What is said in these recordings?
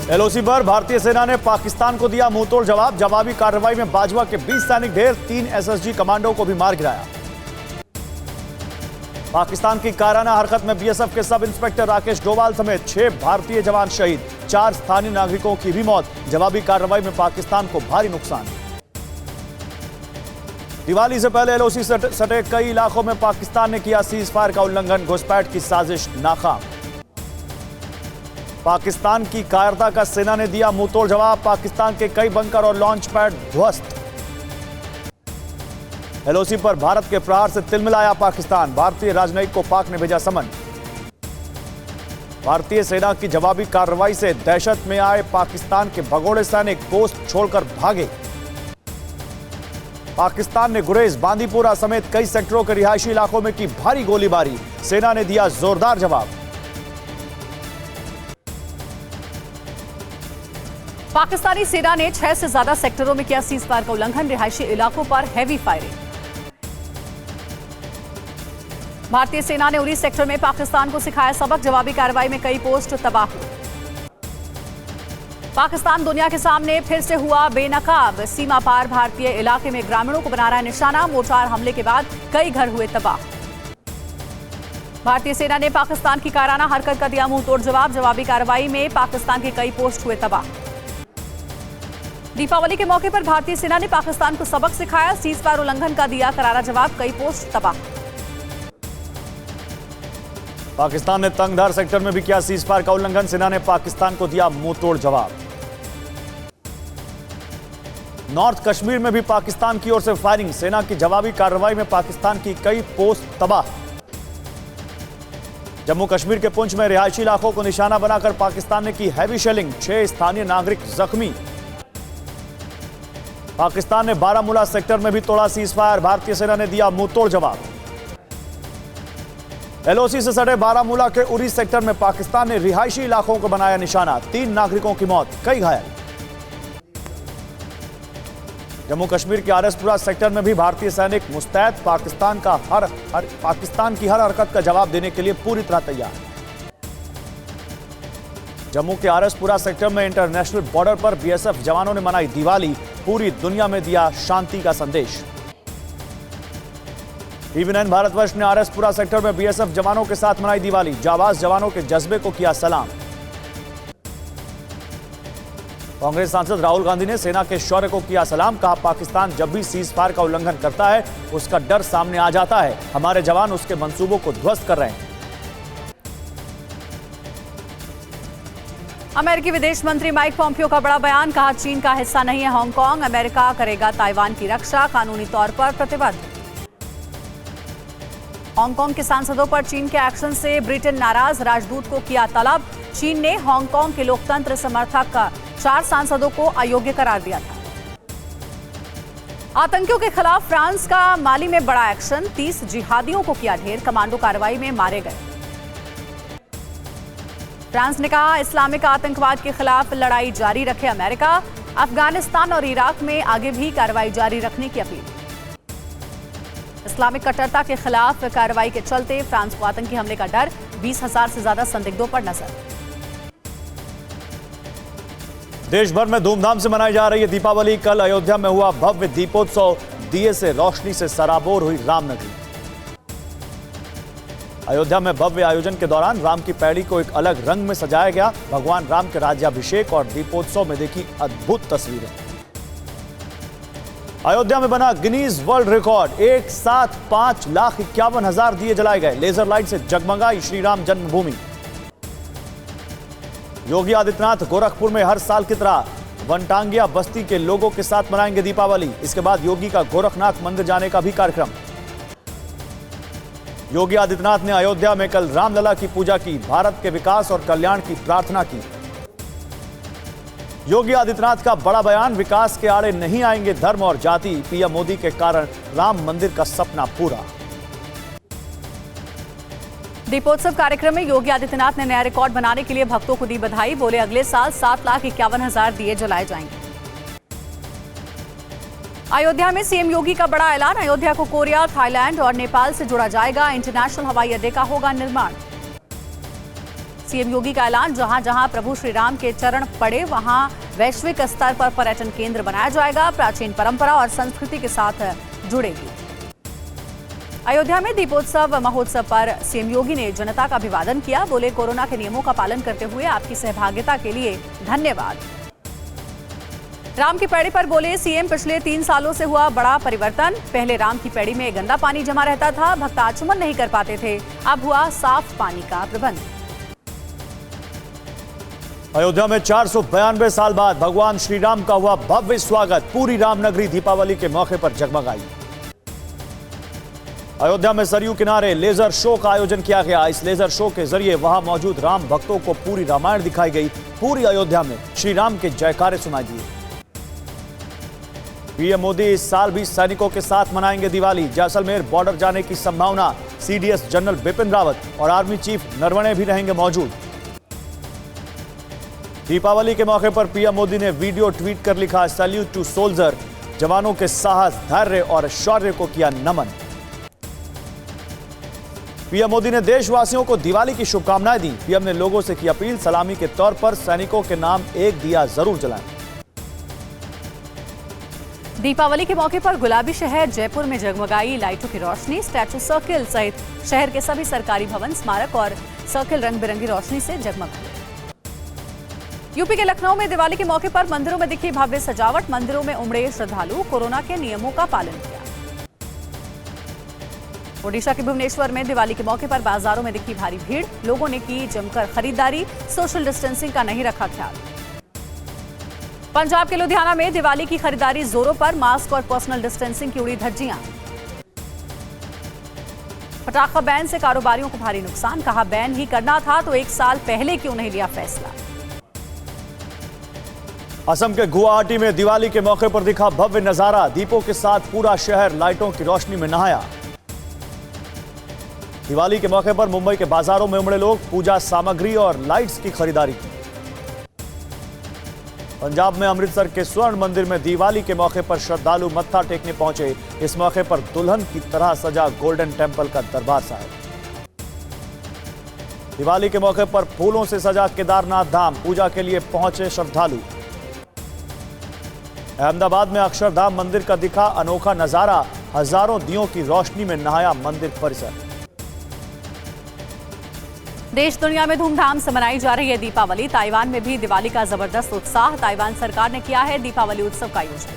LOC पर भारतीय सेना ने पाकिस्तान को दिया मुंहतोड़ जवाब। जवाबी कार्रवाई में बाजवा के 20 सैनिक ढेर, 3 एसएसजी कमांडो को भी मार गिराया। पाकिस्तान की कायराना हरकत में बीएसएफ के सब इंस्पेक्टर राकेश डोवाल समेत 6 भारतीय जवान शहीद, 4 स्थानीय नागरिकों की भी मौत। जवाबी कार्रवाई में पाकिस्तान को भारी नुकसान। दिवाली से पहले एलओसी सटे कई इलाकों में पाकिस्तान ने किया सीज फायर का उल्लंघन, घुसपैठ की साजिश नाकाम। पाकिस्तान की कायरता का सेना ने दिया मुंहतोड़ जवाब। पाकिस्तान के कई बंकर और लॉन्च पैड ध्वस्त। एलओसी पर भारत के प्रहार से तिलमिलाया पाकिस्तान, भारतीय राजनयिक को पाक ने भेजा समन। भारतीय सेना की जवाबी कार्रवाई से दहशत में आए पाकिस्तान के भगोड़े सैनिक पोस्ट छोड़कर भागे। पाकिस्तान ने गुरेज, बांदीपुरा समेत कई सेक्टरों के रिहायशी इलाकों में की भारी गोलीबारी, सेना ने दिया जोरदार जवाब। पाकिस्तानी सेना ने 6 से ज्यादा सेक्टरों में किया सीज फायर का उल्लंघन, रिहायशी इलाकों पर हैवी फायरिंग। भारतीय सेना ने उरी सेक्टर में पाकिस्तान को सिखाया सबक, जवाबी कार्रवाई में कई पोस्ट तबाह हुए। पाकिस्तान दुनिया के सामने फिर से हुआ बेनकाब, सीमा पार भारतीय इलाके में ग्रामीणों को बना रहा है निशाना, मोर्टार हमले के बाद कई घर हुए तबाह। भारतीय सेना ने पाकिस्तान की कायराना हरकत का दिया मुंहतोड़ जवाब, जवाबी कार्रवाई में पाकिस्तान के कई पोस्ट हुए तबाह। दीपावली के मौके पर भारतीय सेना ने पाकिस्तान को सबक सिखाया, सीज फायर उल्लंघन का दिया करारा जवाब, कई पोस्ट तबाह। पाकिस्तान ने तंगधार सेक्टर में भी किया सीज फायर का उल्लंघन, सेना ने पाकिस्तान को दिया मुंहतोड़ जवाब। नॉर्थ कश्मीर में भी पाकिस्तान की ओर से फायरिंग, सेना की जवाबी कार्रवाई में पाकिस्तान की कई पोस्ट तबाह। जम्मू कश्मीर के पुंछ में रिहायशी इलाकों को निशाना बनाकर पाकिस्तान ने की हैवी शेलिंग, 6 स्थानीय नागरिक जख्मी। पाकिस्तान ने बारामूला सेक्टर में भी तोड़ा सीज फायर, भारतीय सेना ने दिया मुंहतोड़ जवाब। एलओसी से सटे बारामूला के उरी सेक्टर में पाकिस्तान ने रिहायशी इलाकों को बनाया निशाना, 3 नागरिकों की मौत, कई घायल। जम्मू कश्मीर के आरएसपुरा सेक्टर में भी भारतीय सैनिक मुस्तैद, पाकिस्तान की हर हरकत का जवाब देने के लिए पूरी तरह तैयार। जम्मू के आरएसपुरा सेक्टर में इंटरनेशनल बॉर्डर पर बीएसएफ जवानों ने मनाई दिवाली, पूरी दुनिया में दिया शांति का संदेश। टीवी9 भारतवर्ष ने आरएसपुरा सेक्टर में बीएसएफ जवानों के साथ मनाई दिवाली, जाबाज जवानों के जज्बे को किया सलाम। कांग्रेस सांसद राहुल गांधी ने सेना के शौर्य को किया सलाम, कहा पाकिस्तान जब भी सीज फायर का उल्लंघन करता है उसका डर सामने आ जाता है, हमारे जवान उसके मंसूबों को ध्वस्त कर रहे हैं। अमेरिकी विदेश मंत्री माइक पॉम्पियो का बड़ा बयान, कहा चीन का हिस्सा नहीं है हांगकांग, अमेरिका करेगा ताइवान की रक्षा, कानूनी तौर पर प्रतिबद्ध। हांगकांग के सांसदों पर चीन के एक्शन से ब्रिटेन नाराज, राजदूत को किया तलब। चीन ने हांगकांग के लोकतंत्र समर्थक 4 सांसदों को अयोग्य करार दिया था। आतंकियों के खिलाफ फ्रांस का माली में बड़ा एक्शन, 30 जिहादियों को किया ढेर, कमांडो कार्रवाई में मारे गए। फ्रांस ने कहा इस्लामिक आतंकवाद के खिलाफ लड़ाई जारी रखे अमेरिका, अफगानिस्तान और इराक में आगे भी कार्रवाई जारी रखने की अपील। इस्लामिक कट्टरता के खिलाफ कार्रवाई के चलते फ्रांस को आतंकी हमले का डर, 20,000 से ज्यादा संदिग्धों पर नजर। देश भर में धूमधाम से मनाई जा रही है दीपावली। कल अयोध्या में हुआ भव्य दीपोत्सव, दिए से रोशनी से सराबोर हुई रामनगरी। अयोध्या में भव्य आयोजन के दौरान राम की पैड़ी को एक अलग रंग में सजाया गया। भगवान राम के राज्याभिषेक और दीपोत्सव में देखी अद्भुत तस्वीरें। अयोध्या में बना गिनीज वर्ल्ड रिकॉर्ड, एक साथ 5,51,000 दिए जलाए गए, लेजर लाइट से जगमगाई श्री राम जन्मभूमि। योगी आदित्यनाथ गोरखपुर में हर साल की तरह वनटांगिया बस्ती के लोगों के साथ मनाएंगे दीपावली। इसके बाद योगी का गोरखनाथ मंदिर जाने का भी कार्यक्रम। योगी आदित्यनाथ ने अयोध्या में कल रामलला की पूजा की, भारत के विकास और कल्याण की प्रार्थना की। योगी आदित्यनाथ का बड़ा बयान, विकास के आड़े नहीं आएंगे धर्म और जाति, पीएम मोदी के कारण राम मंदिर का सपना पूरा। दीपोत्सव कार्यक्रम में योगी आदित्यनाथ ने नया रिकॉर्ड बनाने के लिए भक्तों को दी बधाई, बोले अगले साल 7,51,000 दिए जलाए जाएंगे। अयोध्या में सीएम योगी का बड़ा ऐलान, अयोध्या को कोरिया, थाईलैंड और नेपाल से जोड़ा जाएगा, इंटरनेशनल हवाई अड्डे का होगा निर्माण। सीएम योगी का ऐलान, जहां जहां प्रभु श्री राम के चरण पड़े वहां वैश्विक स्तर पर पर्यटन केंद्र बनाया जाएगा, प्राचीन परंपरा और संस्कृति के साथ जुड़ेगी। अयोध्या में दीपोत्सव महोत्सव पर सीएम योगी ने जनता का अभिवादन किया। बोले, कोरोना के नियमों का पालन करते हुए आपकी सहभागिता के लिए धन्यवाद। राम की पैड़ी पर बोले सीएम, पिछले 3 सालों से हुआ बड़ा परिवर्तन। पहले राम की पैड़ी में गंदा पानी जमा रहता था, भक्त आचमन नहीं कर पाते थे, अब हुआ साफ पानी का प्रबंध। अयोध्या में 492 साल बाद भगवान श्री राम का हुआ भव्य स्वागत। पूरी रामनगरी दीपावली के मौके पर जगमगाई। अयोध्या में सरयू किनारे लेजर शो का आयोजन किया गया। इस लेजर शो के जरिए वहां मौजूद राम भक्तों को पूरी रामायण दिखाई गई। पूरी अयोध्या में श्री राम के जयकारे सुनाई दिए। पीएम मोदी इस साल भी सैनिकों के साथ मनाएंगे दिवाली। जैसलमेर बॉर्डर जाने की संभावना। सीडीएस जनरल बिपिन रावत और आर्मी चीफ नरवणे भी रहेंगे मौजूद। दीपावली के मौके पर पीएम मोदी ने वीडियो ट्वीट कर लिखा, सैल्यूट टू सोल्जर। जवानों के साहस, धैर्य और शौर्य को किया नमन। पीएम मोदी ने देशवासियों को दिवाली की शुभकामनाएं दी। पीएम ने लोगों से की अपील, सलामी के तौर पर सैनिकों के नाम एक दिया जरूर जलाएं। दीपावली के मौके पर गुलाबी शहर जयपुर में जगमगाई लाइटों की रोशनी। स्टैचू सर्किल सहित शहर के सभी सरकारी भवन, स्मारक और सर्किल रंग बिरंगी रोशनी से जगमग हुए। यूपी के लखनऊ में दिवाली के मौके पर मंदिरों में दिखी भव्य सजावट। मंदिरों में उमड़े श्रद्धालु, कोरोना के नियमों का पालन किया। ओडिशा के भुवनेश्वर में दिवाली के मौके पर बाजारों में दिखी भारी भीड़। लोगों ने की जमकर खरीदारी, सोशल डिस्टेंसिंग का नहीं रखा ख्याल। पंजाब के लुधियाना में दिवाली की खरीदारी जोरों पर। मास्क और पर्सनल डिस्टेंसिंग की उड़ी धज्जियां। पटाखा बैन से कारोबारियों को भारी नुकसान। कहा, बैन ही करना था तो 1 साल पहले क्यों नहीं लिया फैसला। असम के गुवाहाटी में दिवाली के मौके पर दिखा भव्य नजारा। दीपों के साथ पूरा शहर लाइटों की रोशनी में नहाया। दिवाली के मौके पर मुंबई के बाजारों में उमड़े लोग, पूजा सामग्री और लाइट्स की खरीदारी की। पंजाब में अमृतसर के स्वर्ण मंदिर में दिवाली के मौके पर श्रद्धालु मत्था टेकने पहुंचे। इस मौके पर दुल्हन की तरह सजा गोल्डन टेंपल का दरबार साहिब। दिवाली के मौके पर फूलों से सजा केदारनाथ धाम, पूजा के लिए पहुंचे श्रद्धालु। अहमदाबाद में अक्षरधाम मंदिर का दिखा अनोखा नजारा। हजारों दियों की रोशनी में नहाया मंदिर परिसर। देश दुनिया में धूमधाम से मनाई जा रही है दीपावली। ताइवान में भी दिवाली का जबरदस्त उत्साह। ताइवान सरकार ने किया है दीपावली उत्सव का आयोजन।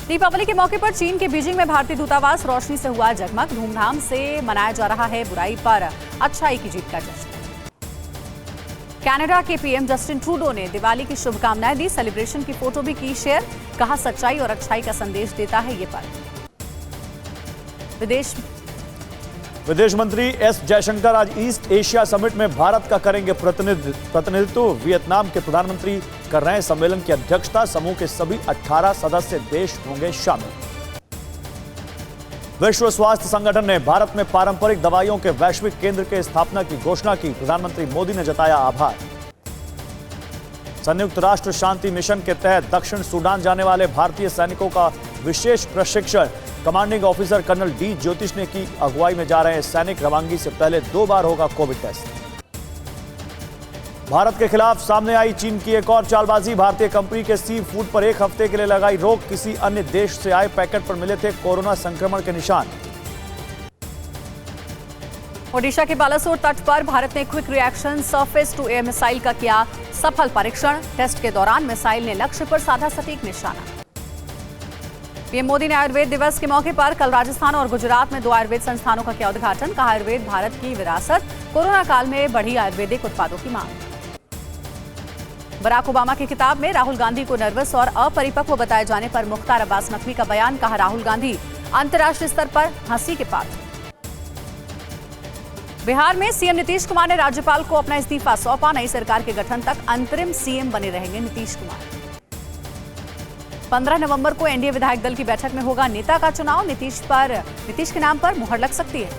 दीपावली के मौके पर चीन के बीजिंग में भारतीय दूतावास रोशनी से हुआ जगमग। धूमधाम से मनाया जा रहा है बुराई पर अच्छाई की जीत का जश्न। कनाडा के पीएम जस्टिन ट्रूडो ने दिवाली की शुभकामनाएं दी। सेलिब्रेशन की फोटो भी की शेयर। कहा, सच्चाई और अच्छाई का संदेश देता है ये पर्व। विदेश मंत्री एस जयशंकर आज ईस्ट एशिया समिट में भारत का करेंगे प्रतिनिधित्व। वियतनाम के प्रधानमंत्री कर रहे हैं सम्मेलन की अध्यक्षता। समूह के सभी 18 सदस्य देश होंगे शामिल। विश्व स्वास्थ्य संगठन ने भारत में पारंपरिक दवाइयों के वैश्विक केंद्र के स्थापना की घोषणा की। प्रधानमंत्री मोदी ने जताया आभार। संयुक्त राष्ट्र शांति मिशन के तहत दक्षिण सूडान जाने वाले भारतीय सैनिकों का विशेष प्रशिक्षण। कमांडिंग ऑफिसर कर्नल डी ज्योतिष ने की अगुवाई में जा रहे सैनिक रवानगी से पहले 2 बार होगा कोविड टेस्ट। भारत के खिलाफ सामने आई चीन की एक और चालबाजी। भारतीय कंपनी के सी फूड पर 1 हफ्ते के लिए लगाई रोक। किसी अन्य देश से आए पैकेट पर मिले थे कोरोना संक्रमण के निशान। ओडिशा के बालासोर तट पर भारत ने quick reaction surface to air missile का किया सफल परीक्षण। टेस्ट के दौरान मिसाइल ने लक्ष्य पर साधा सटीक निशाना। पीएम मोदी ने आयुर्वेद दिवस के मौके पर कल राजस्थान और गुजरात में 2 आयुर्वेद संस्थानों का किया उद्घाटन। कहा, आयुर्वेद भारत की विरासत। कोरोना काल में बढ़ी आयुर्वेदिक उत्पादों की मांग। बराक ओबामा की किताब में राहुल गांधी को नर्वस और अपरिपक्व बताए जाने पर मुख्तार अब्बास नकवी का बयान। कहा, राहुल गांधी अंतर्राष्ट्रीय स्तर पर हंसी के पात्र। बिहार में सीएम नीतीश कुमार ने राज्यपाल को अपना इस्तीफा सौंपा। नई सरकार के गठन तक अंतरिम सीएम बने रहेंगे नीतीश कुमार। 15 नवंबर को एनडीए विधायक दल की बैठक में होगा नेता का चुनाव। नीतीश के नाम पर मुहर लग सकती है।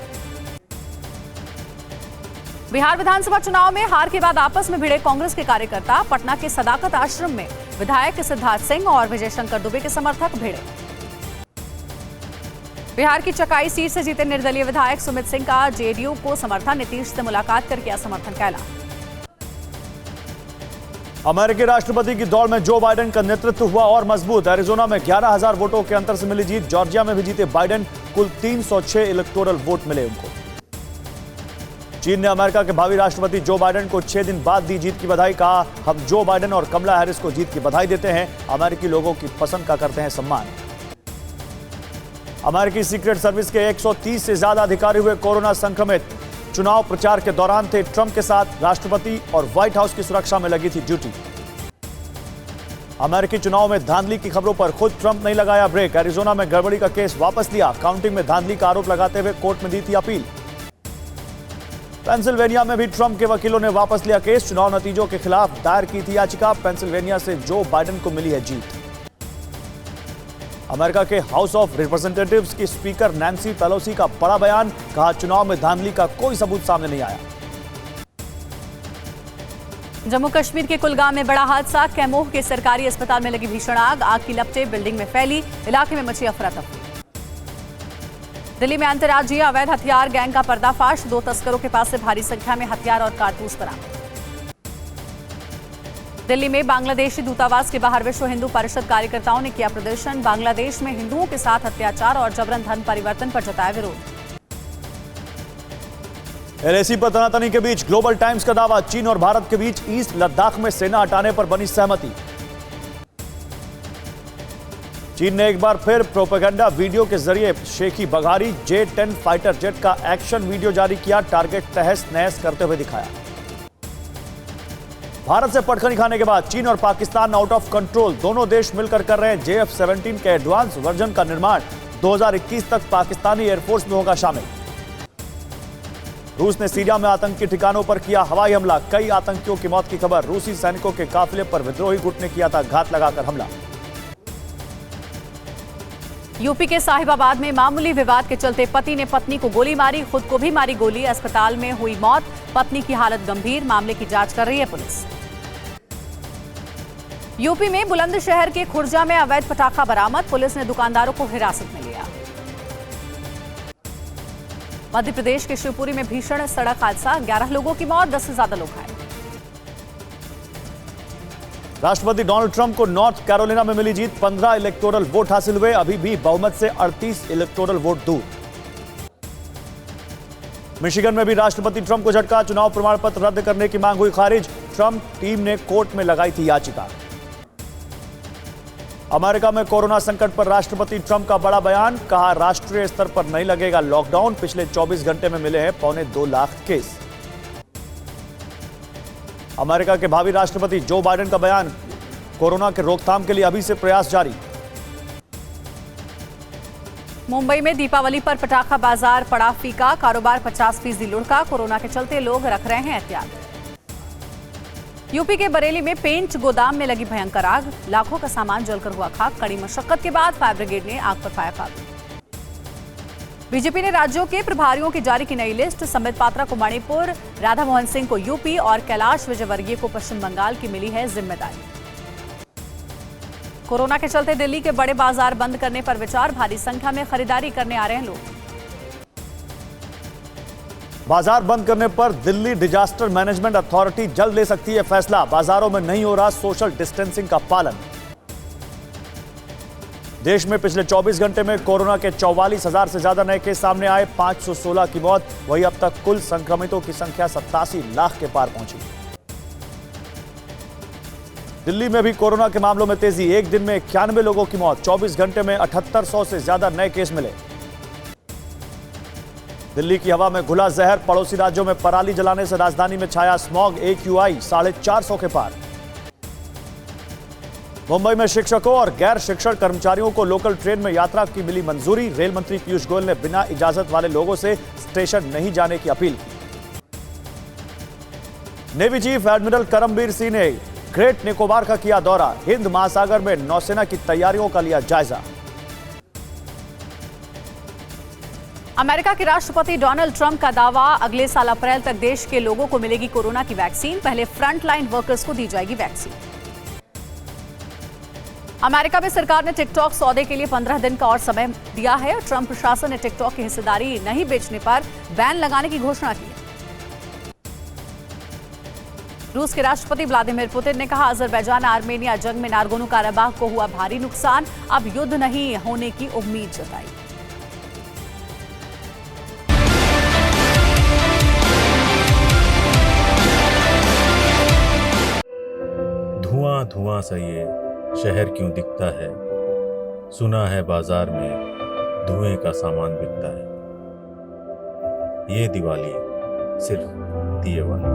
बिहार विधानसभा चुनाव में हार के बाद आपस में भिड़े कांग्रेस के कार्यकर्ता। पटना के सदाकत आश्रम में विधायक सिद्धार्थ सिंह और विजय शंकर दुबे के समर्थक भिड़े। बिहार की चकाई सीट से जीते निर्दलीय विधायक सुमित सिंह का जेडीयू को समर्थन, नीतीश से मुलाकात कर किया समर्थन का ऐलान। अमेरिकी राष्ट्रपति की दौड़ में जो बाइडेन का नेतृत्व हुआ और मजबूत। एरिजोना में 11,000 वोटों के अंतर से मिली जीत। जॉर्जिया में भी जीते बाइडेन, कुल 306 इलेक्टोरल वोट मिले उनको। चीन ने अमेरिका के भावी राष्ट्रपति जो बाइडेन को 6 दिन बाद दी जीत की बधाई। कहा, हम जो बाइडेन और कमला हैरिस को जीत की बधाई देते हैं, अमेरिकी लोगों की पसंद का करते हैं सम्मान। अमेरिकी सीक्रेट सर्विस के 130 से ज्यादा अधिकारी हुए कोरोना संक्रमित। चुनाव प्रचार के दौरान थे ट्रंप के साथ। राष्ट्रपति और व्हाइट हाउस की सुरक्षा में लगी थी ड्यूटी। अमेरिकी चुनाव में धांधली की खबरों पर खुद ट्रंप नहीं लगाया ब्रेक। एरिजोना में गड़बड़ी का केस वापस लिया। काउंटिंग में धांधली का आरोप लगाते हुए कोर्ट में दी थी अपील। पेंसिल्वेनिया में भी ट्रंप के वकीलों ने वापस लिया केस। चुनाव नतीजों के खिलाफ दायर की थी याचिका। पेंसिल्वेनिया से जो बाइडेन को मिली है जीत। अमेरिका के हाउस ऑफ रिप्रेजेंटेटिव्स की स्पीकर नैन्सी पेलोसी का बड़ा बयान। कहा, चुनाव में धांधली का कोई सबूत सामने नहीं आया। जम्मू कश्मीर के कुलगाम में बड़ा हादसा। कैमोह के सरकारी अस्पताल में लगी भीषण आग। आग की लपटें बिल्डिंग में फैली। इलाके में मची अफरा-तफरी। दिल्ली में अंतर्राज्यीय अवैध हथियार गैंग का पर्दाफाश। 2 तस्करों के पास से भारी संख्या में हथियार और कारतूस बरामद। दिल्ली में बांग्लादेशी दूतावास के बाहर विश्व हिंदू परिषद कार्यकर्ताओं ने किया प्रदर्शन। बांग्लादेश में हिंदुओं के साथ अत्याचार और जबरन धन परिवर्तन पर जताया विरोध। एलएसी पर तनातनी के बीच ग्लोबल टाइम्स का दावा, चीन और भारत के बीच ईस्ट लद्दाख में सेना हटाने पर बनी सहमति। चीन ने एक बार फिर प्रोपेगेंडा वीडियो के जरिए शेखी बघारी J-10 फाइटर जेट का एक्शन वीडियो जारी किया। टारगेट तहस नहस करते हुए दिखाया। भारत से पटखनी खाने के बाद चीन और पाकिस्तान आउट ऑफ कंट्रोल। दोनों देश मिलकर कर रहे हैं JF-17 के एडवांस वर्जन का निर्माण। 2021 तक पाकिस्तानी एयरफोर्स में होगा शामिल। रूस ने सीरिया में आतंकी ठिकानों पर किया हवाई हमला। कई आतंकियों की मौत की खबर। रूसी सैनिकों के काफिले पर विद्रोही गुट ने किया था घात लगाकर हमला। यूपी के साहिबाबाद में मामूली विवाद के चलते पति ने पत्नी को गोली मारी, खुद को भी मारी गोली। अस्पताल में हुई मौत। पत्नी की हालत गंभीर। मामले की जांच कर रही है पुलिस। यूपी में बुलंदशहर के खुर्जा में अवैध पटाखा बरामद। पुलिस ने दुकानदारों को हिरासत में लिया। मध्य प्रदेश के शिवपुरी में भीषण सड़क हादसा। 11 लोगों की मौत, 10 से ज्यादा लोग घायल। राष्ट्रपति डोनाल्ड ट्रंप को नॉर्थ कैरोलिना में मिली जीत। 15 इलेक्टोरल वोट हासिल हुए। अभी भी बहुमत से 38 इलेक्टोरल वोट दूर। मिशिगन में भी राष्ट्रपति ट्रंप को झटका। चुनाव प्रमाण पत्र रद्द करने की मांग हुई खारिज। ट्रंप टीम ने कोर्ट में लगाई थी याचिका। अमेरिका में कोरोना संकट पर राष्ट्रपति ट्रंप का बड़ा बयान। कहा, राष्ट्रीय स्तर पर नहीं लगेगा लॉकडाउन। पिछले 24 घंटे में मिले हैं 1.25 लाख केस। अमेरिका के भावी राष्ट्रपति जो बाइडेन का बयान। कोरोना के रोकथाम के लिए अभी से प्रयास जारी। मुंबई में दीपावली पर पटाखा बाजार पड़ा फीका। कारोबार 50% लुढ़का। कोरोना के चलते लोग रख रहे हैं एहतियात। यूपी के बरेली में पेंट गोदाम में लगी भयंकर आग। लाखों का सामान जलकर हुआ खाक। कड़ी मशक्कत के बाद फायर ब्रिगेड ने आग पर पाया काबू। बीजेपी ने राज्यों के प्रभारियों की जारी की नई लिस्ट। संबित पात्रा को मणिपुर, राधा मोहन सिंह को यूपी और कैलाश विजयवर्गीय को पश्चिम बंगाल की मिली है जिम्मेदारी। कोरोना के चलते दिल्ली के बड़े बाजार बंद करने पर विचार। भारी संख्या में खरीदारी करने आ रहे हैं लोग। बाजार बंद करने पर दिल्ली डिजास्टर मैनेजमेंट अथॉरिटी जल्द ले सकती है फैसला। बाजारों में नहीं हो रहा सोशल डिस्टेंसिंग का पालन। देश में पिछले 24 घंटे में कोरोना के 44,000 से ज्यादा नए केस सामने आए। 516 की मौत। वहीं अब तक कुल संक्रमितों की संख्या 87 लाख के पार पहुंची। दिल्ली में भी कोरोना के मामलों में तेजी। एक दिन में 91 लोगों की मौत। 24 घंटे में 7800 से ज्यादा नए केस मिले। दिल्ली की हवा में घुला जहर। पड़ोसी राज्यों में पराली जलाने से राजधानी में छाया स्मॉग। AQI 450 के पार। मुंबई में शिक्षकों और गैर शिक्षण कर्मचारियों को लोकल ट्रेन में यात्रा की मिली मंजूरी। रेल मंत्री पीयूष गोयल ने बिना इजाजत वाले लोगों से स्टेशन नहीं जाने की अपील की। Navy chief admiral Karambir Singh ने ग्रेट निकोबार का किया दौरा। हिंद महासागर में नौसेना की तैयारियों का लिया जायजा। अमेरिका के राष्ट्रपति डोनाल्ड ट्रंप का दावा, अगले साल अप्रैल तक देश के लोगों को मिलेगी कोरोना की वैक्सीन। पहले फ्रंटलाइन वर्कर्स को दी जाएगी वैक्सीन। अमेरिका में सरकार ने टिकटॉक सौदे के लिए 15 दिन का और समय दिया है। ट्रंप प्रशासन ने टिकटॉक की हिस्सेदारी नहीं बेचने पर बैन लगाने की घोषणा की है। रूस के राष्ट्रपति व्लादिमीर पुतिन ने कहा, अजरबैजान आर्मेनिया जंग में नागोर्नो काराबाख को हुआ भारी नुकसान, अब युद्ध नहीं होने की उम्मीद जताई। धुआं धुआं सा ये शहर क्यों दिखता है, सुना है बाजार में धुएं का सामान बिकता है। ये दिवाली सिर्फ दिए वाली।